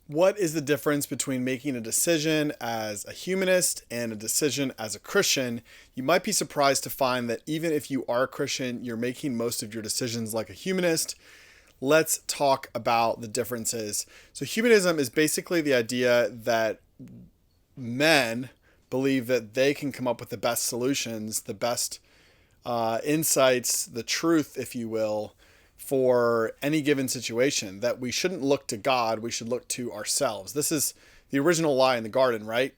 What is the difference between making a decision as a humanist and a decision as a Christian? You might be surprised to find that even if you are a Christian, you're making most of your decisions like a humanist. Let's talk about the differences. So, humanism is basically the idea that men believe that they can come up with the best solutions, the best insights, the truth, if you will, for any given situation, that we shouldn't look to God, we should look to ourselves. This is the original lie in the garden, right?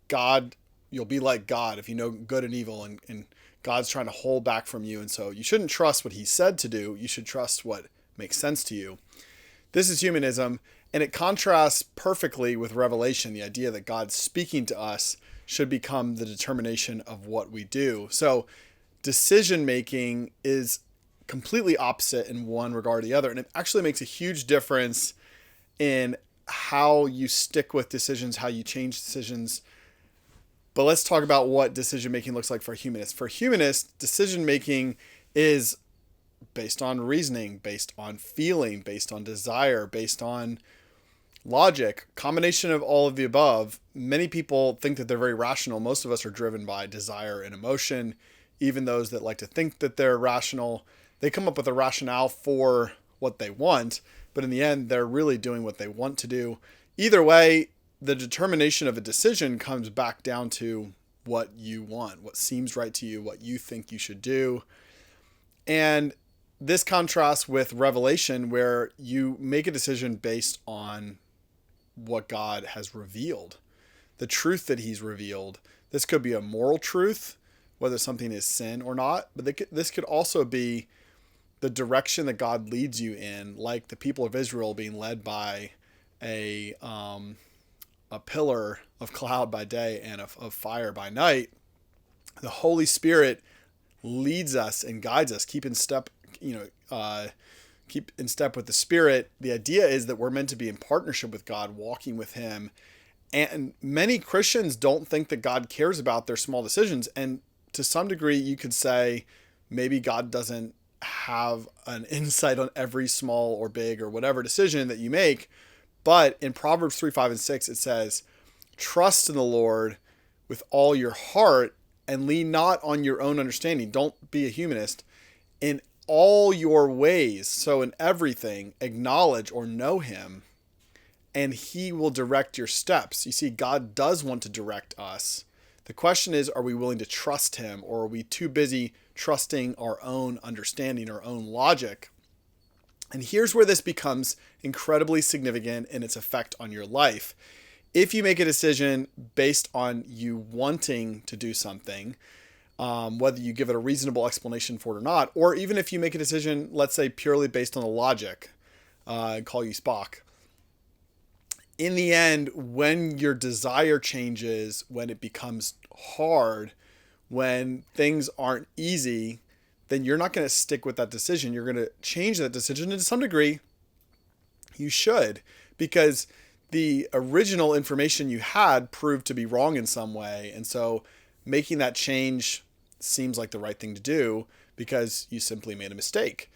God, you'll be like God if you know good and evil, and God's trying to hold back from you. And so you shouldn't trust what he said to do. You should trust what makes sense to you. This is humanism, and it contrasts perfectly with Revelation, the idea that God speaking to us should become the determination of what we do. So decision making is completely opposite in one regard or the other. And it actually makes a huge difference in how you stick with decisions, how you change decisions. But let's talk about what decision making looks like for humanists. For humanists, decision making is based on reasoning, based on feeling, based on desire, based on logic, combination of all of the above. Many people think that they're very rational. Most of us are driven by desire and emotion. Even those that like to think that they're rational, they come up with a rationale for what they want, but in the end, they're really doing what they want to do. Either way, the determination of a decision comes back down to what you want, what seems right to you, what you think you should do. And this contrasts with Revelation, where you make a decision based on what God has revealed, the truth that he's revealed. This could be a moral truth, whether something is sin or not, but this could also be the direction that God leads you in, like the people of Israel being led by a pillar of cloud by day and of fire by night. The Holy Spirit leads us and guides us. Keep in step with the Spirit. The idea is that we're meant to be in partnership with God, walking with him. And many Christians don't think that God cares about their small decisions. And to some degree, you could say maybe God doesn't have an insight on every small or big or whatever decision that you make. But in Proverbs 3, 5, and 6, it says, trust in the Lord with all your heart and lean not on your own understanding. Don't be a humanist. In all your ways, so in everything, acknowledge or know him, and he will direct your steps. You see, God does want to direct us. The question is, are we willing to trust him, or are we too busy trusting our own understanding, our own logic? And here's where this becomes incredibly significant in its effect on your life. If you make a decision based on you wanting to do something, whether you give it a reasonable explanation for it or not, or even if you make a decision, let's say, purely based on the logic, call you Spock. In the end, when your desire changes, when it becomes hard, when things aren't easy, then you're not going to stick with that decision. You're going to change that decision. And to some degree, you should, because the original information you had proved to be wrong in some way. And so making that change seems like the right thing to do because you simply made a mistake.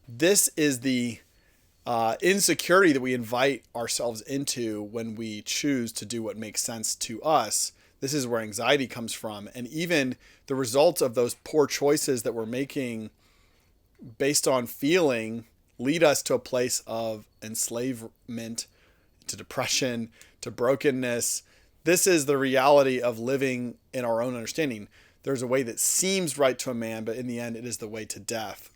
This is the insecurity that we invite ourselves into when we choose to do what makes sense to us. This is where anxiety comes from. And even the results of those poor choices that we're making based on feeling lead us to a place of enslavement, to depression, to brokenness. This is the reality of living in our own understanding. There's a way that seems right to a man, but in the end, it is the way to death.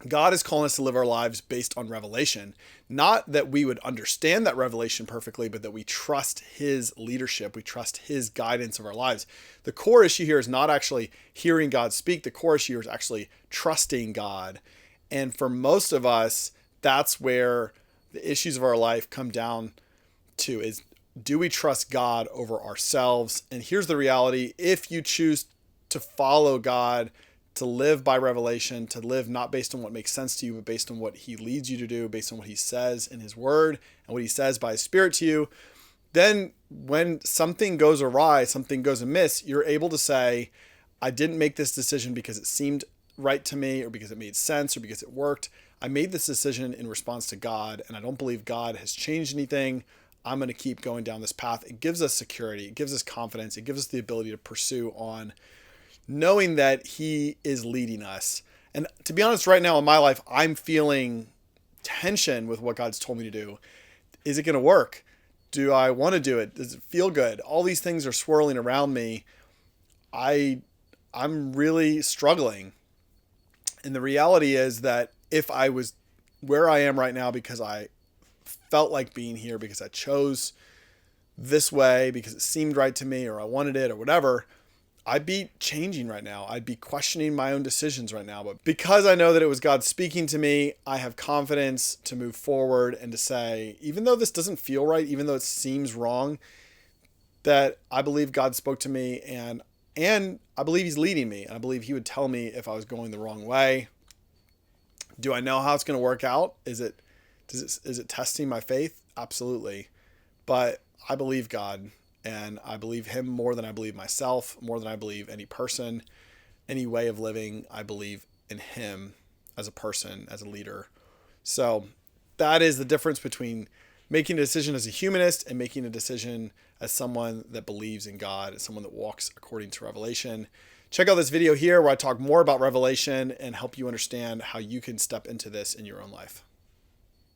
God is calling us to live our lives based on revelation. Not that we would understand that revelation perfectly, but that we trust his leadership. We trust his guidance of our lives. The core issue here is not actually hearing God speak. The core issue here is actually trusting God. And for most of us, that's where the issues of our life come down to is, do we trust God over ourselves? And here's the reality. If you choose to follow God, to live by revelation, to live not based on what makes sense to you, but based on what he leads you to do, based on what he says in his word and what he says by his Spirit to you, then when something goes awry, something goes amiss, you're able to say, I didn't make this decision because it seemed right to me or because it made sense or because it worked. I made this decision in response to God, and I don't believe God has changed anything. I'm going to keep going down this path. It gives us security. It gives us confidence. It gives us the ability to pursue on, knowing that he is leading us. And to be honest, right now in my life, I'm feeling tension with what God's told me to do. Is it going to work? Do I want to do it? Does it feel good? All these things are swirling around me. I'm really struggling. And the reality is that if I was where I am right now because I felt like being here, because I chose this way, because it seemed right to me, or I wanted it, or whatever, I'd be changing right now. I'd be questioning my own decisions right now. But because I know that it was God speaking to me, I have confidence to move forward and to say, even though this doesn't feel right, even though it seems wrong, that I believe God spoke to me, and I believe he's leading me. And I believe he would tell me if I was going the wrong way. Do I know how it's going to work out? Is it testing my faith? Absolutely. But I believe God, and I believe him more than I believe myself, more than I believe any person, any way of living. I believe in him as a person, as a leader. So that is the difference between making a decision as a humanist and making a decision as someone that believes in God, as someone that walks according to Revelation. Check out this video here where I talk more about Revelation and help you understand how you can step into this in your own life.